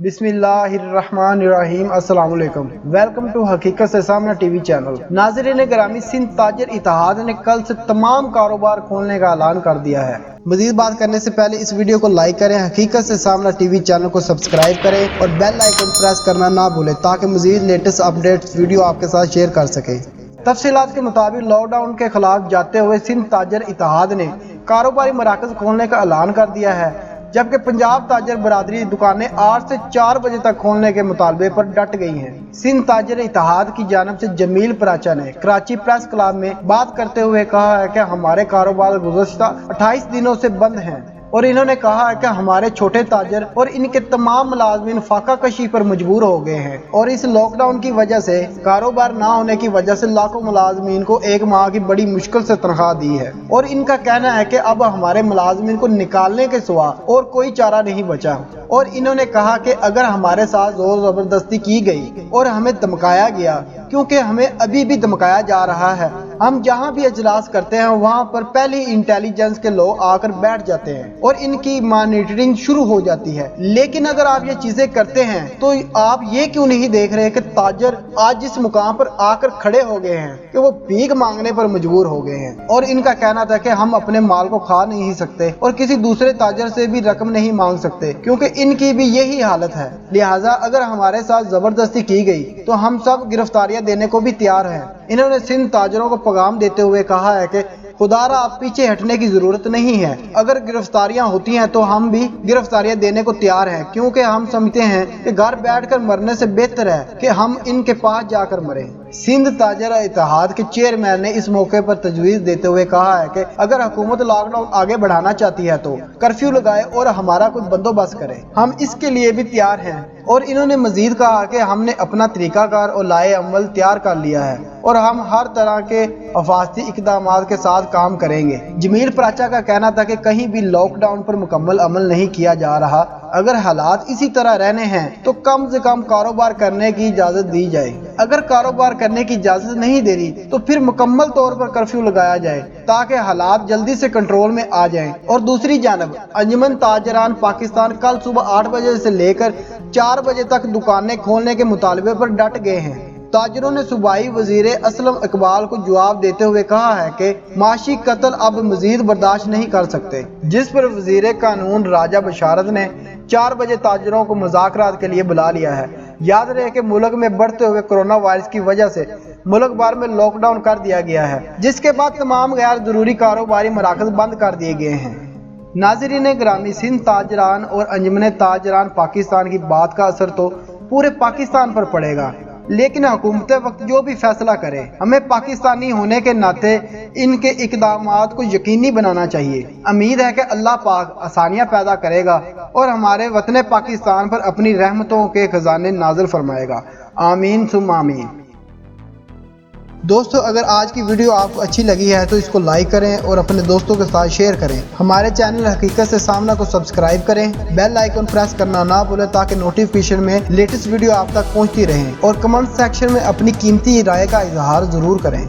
بسم اللہ الرحمن الرحیم۔ السلام علیکم، ویلکم ٹو حقیقت سے سامنا ٹی وی چینل۔ ناظرین گرامی، سندھ تاجر اتحاد نے کل سے تمام کاروبار کھولنے کا اعلان کر دیا ہے۔ مزید بات کرنے سے پہلے اس ویڈیو کو لائک کریں، حقیقت سے سامنا ٹی وی چینل کو سبسکرائب کریں اور بیل آئیکن پریس کرنا نہ بھولیں تاکہ مزید لیٹسٹ اپڈیٹس ویڈیو آپ کے ساتھ شیئر کر سکیں۔ تفصیلات کے مطابق لاک ڈاؤن کے خلاف جاتے ہوئے سندھ تاجر اتحاد نے کاروباری مراکز کھولنے کا اعلان کر دیا ہے، جبکہ پنجاب تاجر برادری دکانیں 8 سے 4 بجے تک کھولنے کے مطالبے پر ڈٹ گئی ہیں۔ سندھ تاجر اتحاد کی جانب سے جمیل پراچا نے کراچی پریس کلب میں بات کرتے ہوئے کہا ہے کہ ہمارے کاروبار گزشتہ 28 دنوں سے بند ہیں اور انہوں نے کہا ہے کہ ہمارے چھوٹے تاجر اور ان کے تمام ملازمین فاقہ کشی پر مجبور ہو گئے ہیں اور اس لاک ڈاؤن کی وجہ سے کاروبار نہ ہونے کی وجہ سے لاکھوں ملازمین کو ایک ماہ کی بڑی مشکل سے تنخواہ دی ہے اور ان کا کہنا ہے کہ اب ہمارے ملازمین کو نکالنے کے سوا اور کوئی چارہ نہیں بچا، اور انہوں نے کہا کہ اگر ہمارے ساتھ زور زبردستی کی گئی اور ہمیں دھمکایا گیا، کیونکہ ہمیں ابھی بھی دھمکایا جا رہا ہے، ہم جہاں بھی اجلاس کرتے ہیں وہاں پر پہلی انٹیلیجنس کے لوگ آ کر بیٹھ جاتے ہیں اور ان کی مانیٹرنگ شروع ہو جاتی ہے۔ لیکن اگر آپ یہ چیزیں کرتے ہیں تو آپ یہ کیوں نہیں دیکھ رہے کہ تاجر آج جس مقام پر آ کر کھڑے ہو گئے ہیں کہ وہ بھیک مانگنے پر مجبور ہو گئے ہیں، اور ان کا کہنا تھا کہ ہم اپنے مال کو کھا نہیں سکتے اور کسی دوسرے تاجر سے بھی رقم نہیں مانگ سکتے کیونکہ ان کی بھی یہی حالت ہے، لہٰذا اگر ہمارے ساتھ زبردستی کی گئی تو ہم سب گرفتاریاں دینے کو بھی تیار ہیں۔ انہوں نے سندھ تاجروں کو پیغام دیتے ہوئے کہا ہے کہ خدا را آپ پیچھے ہٹنے کی ضرورت نہیں ہے، اگر گرفتاریاں ہوتی ہیں تو ہم بھی گرفتاریاں دینے کو تیار ہیں، کیونکہ ہم سمجھتے ہیں کہ گھر بیٹھ کر مرنے سے بہتر ہے کہ ہم ان کے پاس جا کر مریں۔ سندھ تاجر اتحاد کے چیئرمین نے اس موقع پر تجویز دیتے ہوئے کہا ہے کہ اگر حکومت لاک ڈاؤن آگے بڑھانا چاہتی ہے تو کرفیو لگائے اور ہمارا کوئی بندوبست کرے، ہم اس کے لیے بھی تیار ہیں۔ اور انہوں نے مزید کہا کہ ہم نے اپنا طریقہ کار اور لائحہ عمل تیار کر لیا ہے اور ہم ہر طرح کے حفاظتی اقدامات کے ساتھ کام کریں گے۔ جمیل پراچا کا کہنا تھا کہ کہیں بھی لاک ڈاؤن پر مکمل عمل نہیں کیا جا رہا، اگر حالات اسی طرح رہنے ہیں تو کم سے کم کاروبار کرنے کی اجازت دی جائے، اگر کاروبار کرنے کی اجازت نہیں دے رہی تو پھر مکمل طور پر کرفیو لگایا جائے تاکہ حالات جلدی سے کنٹرول میں آ جائیں۔ اور دوسری جانب انجمن تاجران پاکستان کل صبح 8 بجے سے لے کر 4 بجے تک دکانیں کھولنے کے مطالبے پر ڈٹ گئے ہیں۔ تاجروں نے صوبائی وزیر اسلم اقبال کو جواب دیتے ہوئے کہا ہے کہ معاشی قتل اب مزید برداشت نہیں کر سکتے، جس پر وزیر قانون راجہ بشارت نے 4 بجے تاجروں کو مذاکرات کے لیے بلا لیا ہے۔ یاد رہے کہ ملک میں بڑھتے ہوئے کرونا وائرس کی وجہ سے ملک بھر میں لاک ڈاؤن کر دیا گیا ہے، جس کے بعد تمام غیر ضروری کاروباری مراکز بند کر دیے گئے ہیں۔ ناظرین گرامی، سندھ تاجران اور انجمن تاجران پاکستان کی بات کا اثر تو پورے پاکستان پر پڑے گا، لیکن حکومت وقت جو بھی فیصلہ کرے ہمیں پاکستانی ہونے کے ناطے ان کے اقدامات کو یقینی بنانا چاہیے۔ امید ہے کہ اللہ پاک آسانیاں پیدا کرے گا اور ہمارے وطن پاکستان پر اپنی رحمتوں کے خزانے نازل فرمائے گا، آمین ثم آمین۔ دوستو، اگر آج کی ویڈیو آپ کو اچھی لگی ہے تو اس کو لائک کریں اور اپنے دوستوں کے ساتھ شیئر کریں۔ ہمارے چینل حقیقت سے سامنا کو سبسکرائب کریں، بیل آئیکن پریس کرنا نہ بھولیں تاکہ نوٹیفیکیشن میں لیٹسٹ ویڈیو آپ تک پہنچتی رہیں، اور کمنٹ سیکشن میں اپنی قیمتی رائے کا اظہار ضرور کریں۔